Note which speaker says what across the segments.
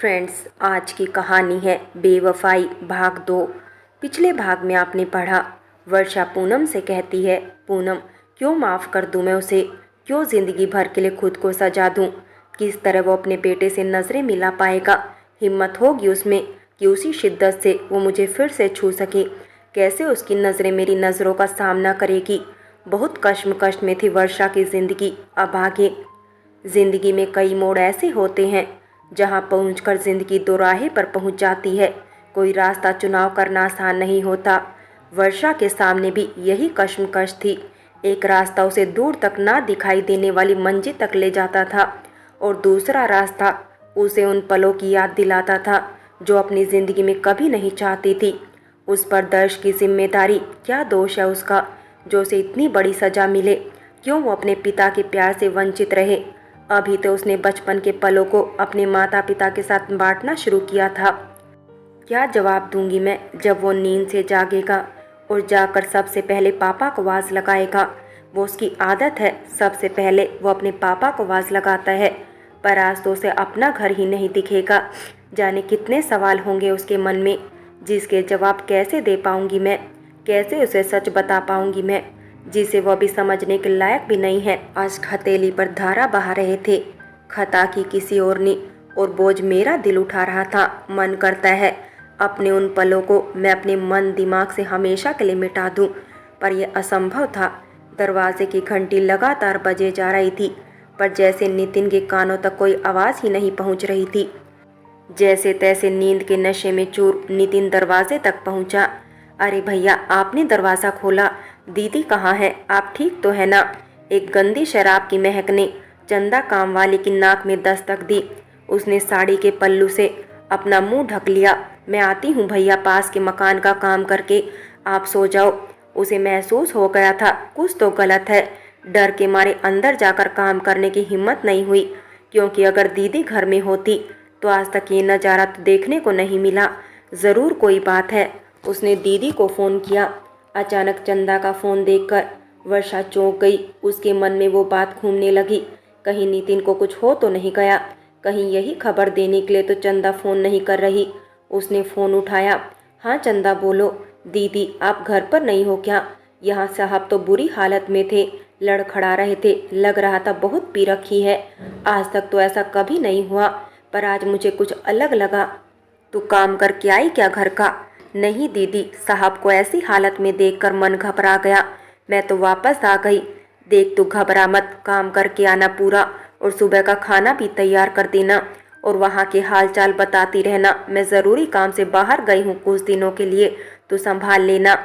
Speaker 1: Friends, आज की कहानी है बेवफाई भाग 2। पिछले भाग में आपने पढ़ा, वर्षा पूनम से कहती है, पूनम क्यों माफ़ कर दूं मैं उसे, क्यों ज़िंदगी भर के लिए खुद को सजा दूं। किस तरह वो अपने बेटे से नज़रें मिला पाएगा। हिम्मत होगी उसमें कि उसी शिद्दत से वो मुझे फिर से छू सके। कैसे उसकी नज़रें मेरी नज़रों का सामना करेगी। बहुत कश्मकश में थी वर्षा की ज़िंदगी। अब आगे ज़िंदगी में कई मोड़ ऐसे होते हैं जहां पहुंचकर ज़िंदगी दोराहे पर पहुंच जाती है। कोई रास्ता चुनाव करना आसान नहीं होता। वर्षा के सामने भी यही कश्मकश थी। एक रास्ता उसे दूर तक ना दिखाई देने वाली मंजिल तक ले जाता था और दूसरा रास्ता उसे उन पलों की याद दिलाता था जो अपनी ज़िंदगी में कभी नहीं चाहती थी। उस पर दर्श की जिम्मेदारी, क्या दोष है उसका जो उसे इतनी बड़ी सज़ा मिले। क्यों वो अपने पिता के प्यार से वंचित रहे। अभी तो उसने बचपन के पलों को अपने माता पिता के साथ बांटना शुरू किया था। क्या जवाब दूंगी मैं जब वो नींद से जागेगा और जाकर सबसे पहले पापा को आवाज़ लगाएगा। वो उसकी आदत है, सबसे पहले वो अपने पापा को आवाज़ लगाता है। पर आज तो उसे अपना घर ही नहीं दिखेगा। जाने कितने सवाल होंगे उसके मन में, जिसके जवाब कैसे दे पाऊंगी मैं, कैसे उसे सच बता पाऊंगी मैं, जिसे वह भी समझने के लायक भी नहीं है। आज हथेली पर धारा बहा रहे थे, खता की किसी और ने, और बोझ मेरा दिल उठा रहा था। मन करता है अपने उन पलों को मैं अपने मन दिमाग से हमेशा के लिए मिटा दूं, पर यह असंभव था। दरवाजे की घंटी लगातार बजे जा रही थी, पर जैसे नितिन के कानों तक कोई आवाज़ ही नहीं पहुंच रही थी। जैसे तैसे नींद के नशे में चूर नितिन दरवाजे तक पहुंचा। अरे भैया, आपने दरवाज़ा खोला। दीदी कहाँ है, आप ठीक तो है ना। एक गंदी शराब की महक ने चंदा काम वाले की नाक में दस्तक दी। उसने साड़ी के पल्लू से अपना मुंह ढक लिया। मैं आती हूँ भैया, पास के मकान का काम करके, आप सो जाओ। उसे महसूस हो गया था कुछ तो गलत है। डर के मारे अंदर जाकर काम करने की हिम्मत नहीं हुई, क्योंकि अगर दीदी घर में होती तो आज तक ये नज़ारा तो देखने को नहीं मिला। ज़रूर कोई बात है। उसने दीदी को फ़ोन किया। अचानक चंदा का फ़ोन देखकर वर्षा चौंक गई। उसके मन में वो बात घूमने लगी, कहीं नितिन को कुछ हो तो नहीं गया, कहीं यही खबर देने के लिए तो चंदा फ़ोन नहीं कर रही। उसने फ़ोन उठाया। हाँ चंदा, बोलो। दीदी, आप घर पर नहीं हो क्या। यहाँ साहब तो बुरी हालत में थे, लड़खड़ा रहे थे, लग रहा था बहुत पी रखी है। आज तक तो ऐसा कभी नहीं हुआ, पर आज मुझे कुछ अलग लगा। तू काम करके आई क्या घर का। नहीं दीदी, साहब को ऐसी हालत में देखकर मन घबरा गया, मैं तो वापस आ गई। देख तू घबरा मत, काम करके आना पूरा, और सुबह का खाना भी तैयार कर देना, और वहाँ के हालचाल बताती रहना। मैं ज़रूरी काम से बाहर गई हूँ कुछ दिनों के लिए, तो संभाल लेना।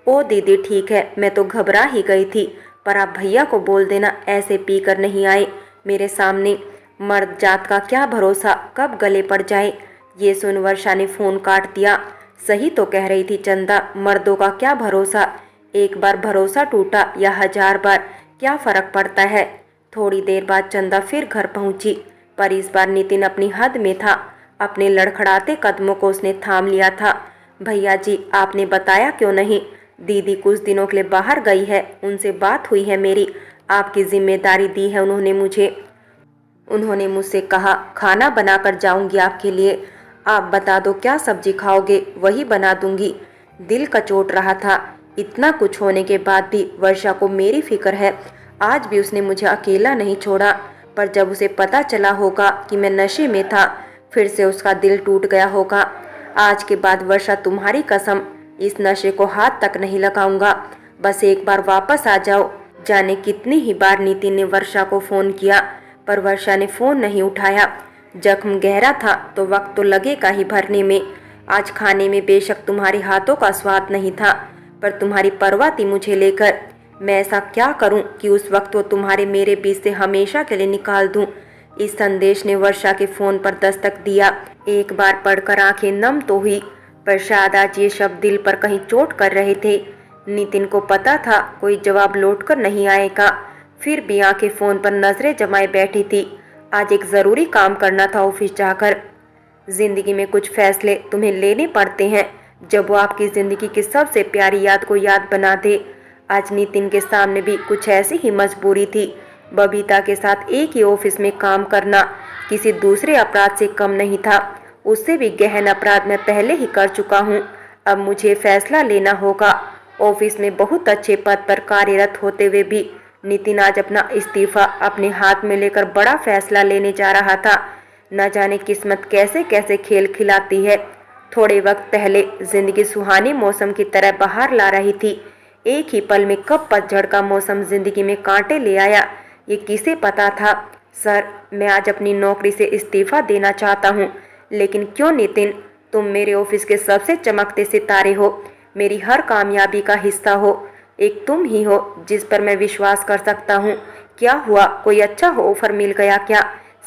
Speaker 1: ओ दीदी ठीक है, मैं तो घबरा ही गई थी, पर आप भैया को बोल देना ऐसे पी कर नहीं आए मेरे सामने। मर्द जात का क्या भरोसा, कब गले पड़ जाए। ये सुन वर्षा ने फ़ोन काट दिया। सही तो कह रही थी चंदा, मर्दों का क्या भरोसा। एक बार भरोसा टूटा या 1000 बार, क्या फ़र्क पड़ता है। थोड़ी देर बाद चंदा फिर घर पहुंची, पर इस बार नितिन अपनी हद में था। अपने लड़खड़ाते कदमों को उसने थाम लिया था। भैया जी, आपने बताया क्यों नहीं। दीदी कुछ दिनों के लिए बाहर गई है, उनसे बात हुई है मेरी। आपकी जिम्मेदारी दी है उन्होंने मुझे। उन्होंने मुझसे कहा खाना बनाकर जाऊंगी आपके लिए। आप बता दो क्या सब्जी खाओगे, वही बना दूंगी। दिल कचोट रहा था। इतना कुछ होने के बाद भी वर्षा को मेरी फिक्र है। आज भी उसने मुझे अकेला नहीं छोड़ा, पर जब उसे पता चला होगा कि मैं नशे में था, फिर से उसका दिल टूट गया होगा। आज के बाद वर्षा, तुम्हारी कसम, इस नशे को हाथ तक नहीं लगाऊंगा। बस एक बार वापस आ जाओ। जाने कितनी ही बार नितिन ने वर्षा को फ़ोन किया, पर वर्षा ने फ़ोन नहीं उठाया। जख्म गहरा था तो वक्त तो लगेगा ही भरने में। आज खाने में बेशक तुम्हारे हाथों का स्वाद नहीं था, पर तुम्हारी परवाह थी मुझे लेकर। मैं ऐसा क्या करूं कि उस वक्त वो तुम्हारे मेरे बीच से हमेशा के लिए निकाल दूं। इस संदेश ने वर्षा के फ़ोन पर दस्तक दिया। एक बार पढ़कर आंखें नम तो हुई, पर शायद आज ये शब्द दिल पर कहीं चोट कर रहे थे। नितिन को पता था कोई जवाब लौट कर नहीं आएगा, फिर भी आंखें फ़ोन पर नज़रें जमाए बैठी थी। आज एक ज़रूरी काम करना था ऑफिस जाकर। ज़िंदगी में कुछ फैसले तुम्हें लेने पड़ते हैं जब वो आपकी ज़िंदगी की सबसे प्यारी याद को याद बना दे। आज नितिन के सामने भी कुछ ऐसी ही मजबूरी थी। बबीता के साथ एक ही ऑफिस में काम करना किसी दूसरे अपराध से कम नहीं था। उससे भी गहन अपराध मैं पहले ही कर चुका हूँ। अब मुझे फैसला लेना होगा। ऑफिस में बहुत अच्छे पद पर कार्यरत होते हुए भी नितिन आज अपना इस्तीफा अपने हाथ में लेकर बड़ा फैसला लेने जा रहा था। न जाने किस्मत कैसे कैसे खेल खिलाती है। थोड़े वक्त पहले जिंदगी सुहाने मौसम की तरह बाहर ला रही थी, एक ही पल में कब पतझड़ का मौसम जिंदगी में कांटे ले आया, ये किसे पता था। सर, मैं आज अपनी नौकरी से इस्तीफा देना चाहता हूँ। लेकिन क्यों नितिन? तुम मेरे ऑफिस के सबसे चमकते सितारे हो, मेरी हर कामयाबी का हिस्सा हो। एक तुम ही हो जिस पर मैं विश्वास कर सकता हूँ। क्या हुआ, कोई अच्छा ऑफर मिल गया क्या?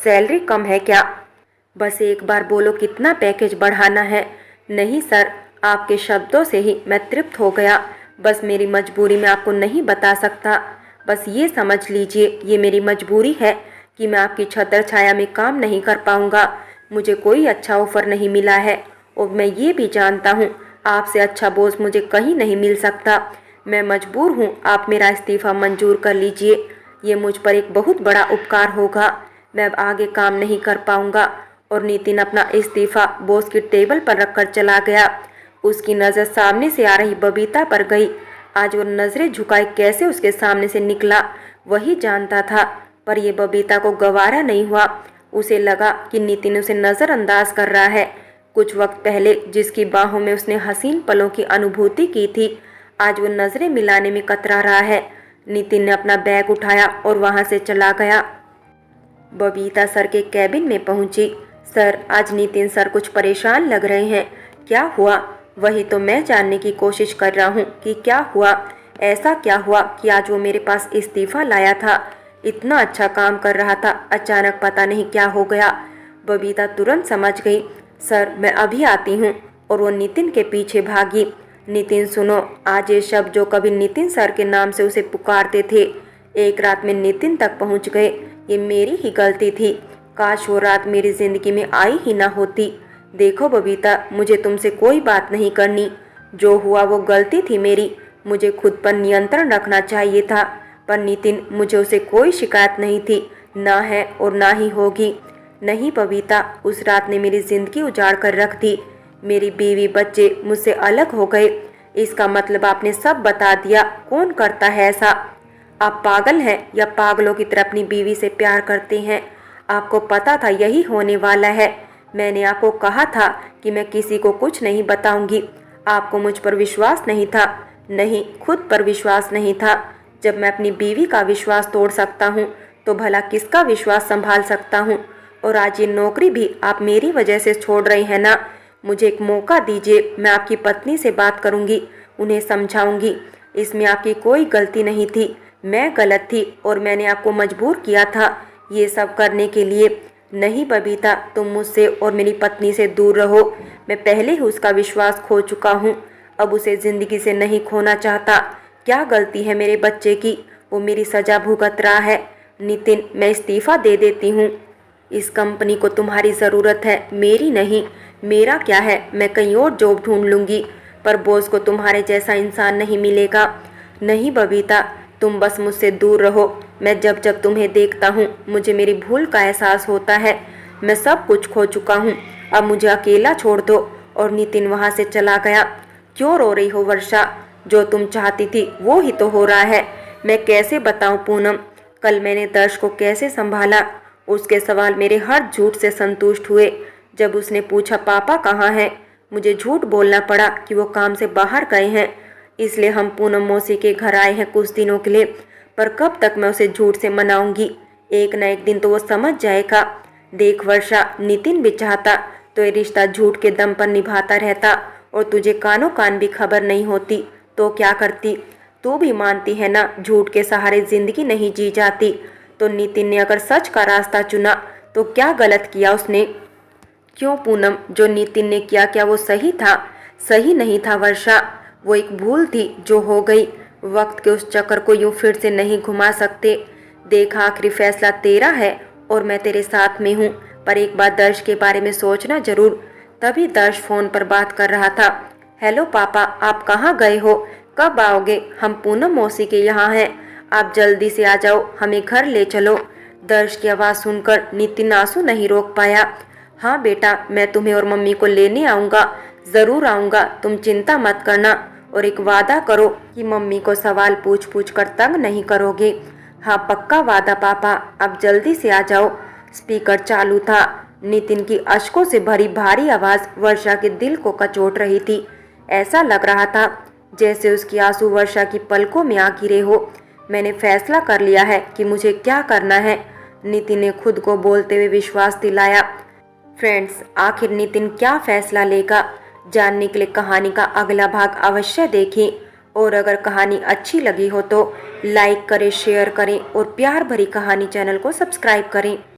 Speaker 1: सैलरी कम है क्या? बस एक बार बोलो कितना पैकेज बढ़ाना है। नहीं सर, आपके शब्दों से ही मैं तृप्त हो गया। बस मेरी मजबूरी मैं आपको नहीं बता सकता। बस ये समझ लीजिए, ये मेरी मजबूरी है कि मैं आपकी छत्र छाया में काम नहीं कर पाऊंगा। मुझे कोई अच्छा ऑफर नहीं मिला है और मैं ये भी जानता हूँ आपसे अच्छा बॉस मुझे कहीं नहीं मिल सकता। मैं मजबूर हूँ, आप मेरा इस्तीफा मंजूर कर लीजिए। ये मुझ पर एक बहुत बड़ा उपकार होगा। मैं अब आगे काम नहीं कर पाऊंगा। और नितिन अपना इस्तीफा बॉस की टेबल पर रखकर चला गया। उसकी नज़र सामने से आ रही बबीता पर गई। आज वो नज़रें झुकाए कैसे उसके सामने से निकला वही जानता था, पर ये बबीता को गवारा नहीं हुआ। उसे लगा कि नितिन उसे नज़रअंदाज कर रहा है। कुछ वक्त पहले जिसकी बाहों में उसने हसीन पलों की अनुभूति की थी, आज वो नज़रें मिलाने में कतरा रहा है। नितिन ने अपना बैग उठाया और वहाँ से चला गया। बबीता सर के कैबिन में पहुंची। सर, आज नितिन सर कुछ परेशान लग रहे हैं। क्या हुआ? वही तो मैं जानने की कोशिश कर रहा हूँ कि क्या हुआ। ऐसा क्या हुआ कि आज वो मेरे पास इस्तीफा लाया था? इतना अच्छा काम कर रहा था, अचानक पता नहीं क्या हो गया। बबीता तुरंत समझ गई। सर, मैं अभी आती हूँ। और वो नितिन के पीछे भागी। नितिन सुनो, आज ये शब्द जो कभी नितिन सर के नाम से उसे पुकारते थे, एक रात में नितिन तक पहुँच गए। ये मेरी ही गलती थी। काश वो रात मेरी जिंदगी में आई ही ना होती। देखो बबीता, मुझे तुमसे कोई बात नहीं करनी। जो हुआ वो गलती थी मेरी। मुझे खुद पर नियंत्रण रखना चाहिए था। पर नितिन, मुझे उसे कोई शिकायत नहीं थी, ना है और ना ही होगी। नहीं बबीता, उस रात ने मेरी जिंदगी उजाड़ कर रख दी। मेरी बीवी बच्चे मुझसे अलग हो गए। इसका मतलब आपने सब बता दिया। कौन करता है ऐसा? आप पागल हैं या पागलों की तरह अपनी बीवी से प्यार करते हैं? आपको पता था यही होने वाला है। मैंने आपको कहा था कि मैं किसी को कुछ नहीं बताऊंगी। आपको मुझ पर विश्वास नहीं था। नहीं, खुद पर विश्वास नहीं था। जब मैं अपनी बीवी का विश्वास तोड़ सकता हूँ तो भला किसका विश्वास संभाल सकता हूँ। और आज ये नौकरी भी आप मेरी वजह से छोड़ रही हैं ना। मुझे एक मौका दीजिए, मैं आपकी पत्नी से बात करूँगी, उन्हें समझाऊंगी। इसमें आपकी कोई गलती नहीं थी, मैं गलत थी और मैंने आपको मजबूर किया था ये सब करने के लिए। नहीं बबीता, तुम मुझसे और मेरी पत्नी से दूर रहो। मैं पहले ही उसका विश्वास खो चुका हूँ, अब उसे ज़िंदगी से नहीं खोना चाहता। क्या गलती है मेरे बच्चे की? वो मेरी सज़ा भुगत रहा है। नितिन, मैं इस्तीफ़ा दे देती हूँ। इस कंपनी को तुम्हारी ज़रूरत है, मेरी नहीं। मेरा क्या है, मैं कहीं और जॉब ढूंढ लूँगी, पर बॉस को तुम्हारे जैसा इंसान नहीं मिलेगा। नहीं बबीता, तुम बस मुझसे दूर रहो। मैं जब जब तुम्हें देखता हूँ मुझे मेरी भूल का एहसास होता है। मैं सब कुछ खो चुका हूँ, अब मुझे अकेला छोड़ दो। और नितिन वहाँ से चला गया। क्यों रो रही हो वर्षा? जो तुम चाहती थी वो ही तो हो रहा है। मैं कैसे बताऊँ पूनम, कल मैंने दर्श को कैसे संभाला। उसके सवाल मेरे हर झूठ से संतुष्ट हुए। जब उसने पूछा पापा कहाँ हैं, मुझे झूठ बोलना पड़ा कि वो काम से बाहर गए हैं। इसलिए हम पूनम मौसी के घर आए हैं कुछ दिनों के लिए। पर कब तक मैं उसे झूठ से मनाऊंगी? एक न एक दिन तो वो समझ जाएगा। देख वर्षा, नितिन भी चाहता तो ये रिश्ता झूठ के दम पर निभाता रहता और तुझे कानों कान भी खबर नहीं होती तो क्या करती? तू भी मानती है ना, झूठ के सहारे जिंदगी नहीं जी जाती। तो नितिन ने अगर सच का रास्ता चुना तो क्या गलत किया उसने? क्यों पूनम, जो नितिन ने किया क्या वो सही था? सही नहीं था वर्षा, वो एक भूल थी जो हो गई। वक्त के उस चक्कर को यूं फिर से नहीं घुमा सकते। देख, आखिरी फैसला तेरा है और मैं तेरे साथ में हूँ, पर एक बार दर्श के बारे में सोचना जरूर। तभी दर्श फोन पर बात कर रहा था। हेलो पापा, आप कहाँ गए हो? कब आओगे? हम पूनम मौसी के यहाँ हैं, आप जल्दी से आ जाओ, हमें घर ले चलो। दर्श की आवाज़ सुनकर नितिन आंसू नहीं रोक पाया। हाँ बेटा, मैं तुम्हें और मम्मी को लेने आऊँगा, ज़रूर आऊँगा, तुम चिंता मत करना। और एक वादा करो कि मम्मी को सवाल पूछ पूछ कर तंग नहीं करोगे। हाँ पक्का वादा पापा, अब जल्दी से आ जाओ। स्पीकर चालू था। नितिन की अश्कों से भरी भारी आवाज़ वर्षा के दिल को कचोट रही थी। ऐसा लग रहा था जैसे उसकी आंसू वर्षा की पलकों में आ गिरे हो। मैंने फैसला कर लिया है कि मुझे क्या करना है, नितिन ने खुद को बोलते हुए विश्वास दिलाया। फ्रेंड्स, आखिर नितिन क्या फैसला लेगा, जानने के लिए कहानी का अगला भाग अवश्य देखें। और अगर कहानी अच्छी लगी हो तो लाइक करें, शेयर करें और प्यार भरी कहानी चैनल को सब्सक्राइब करें।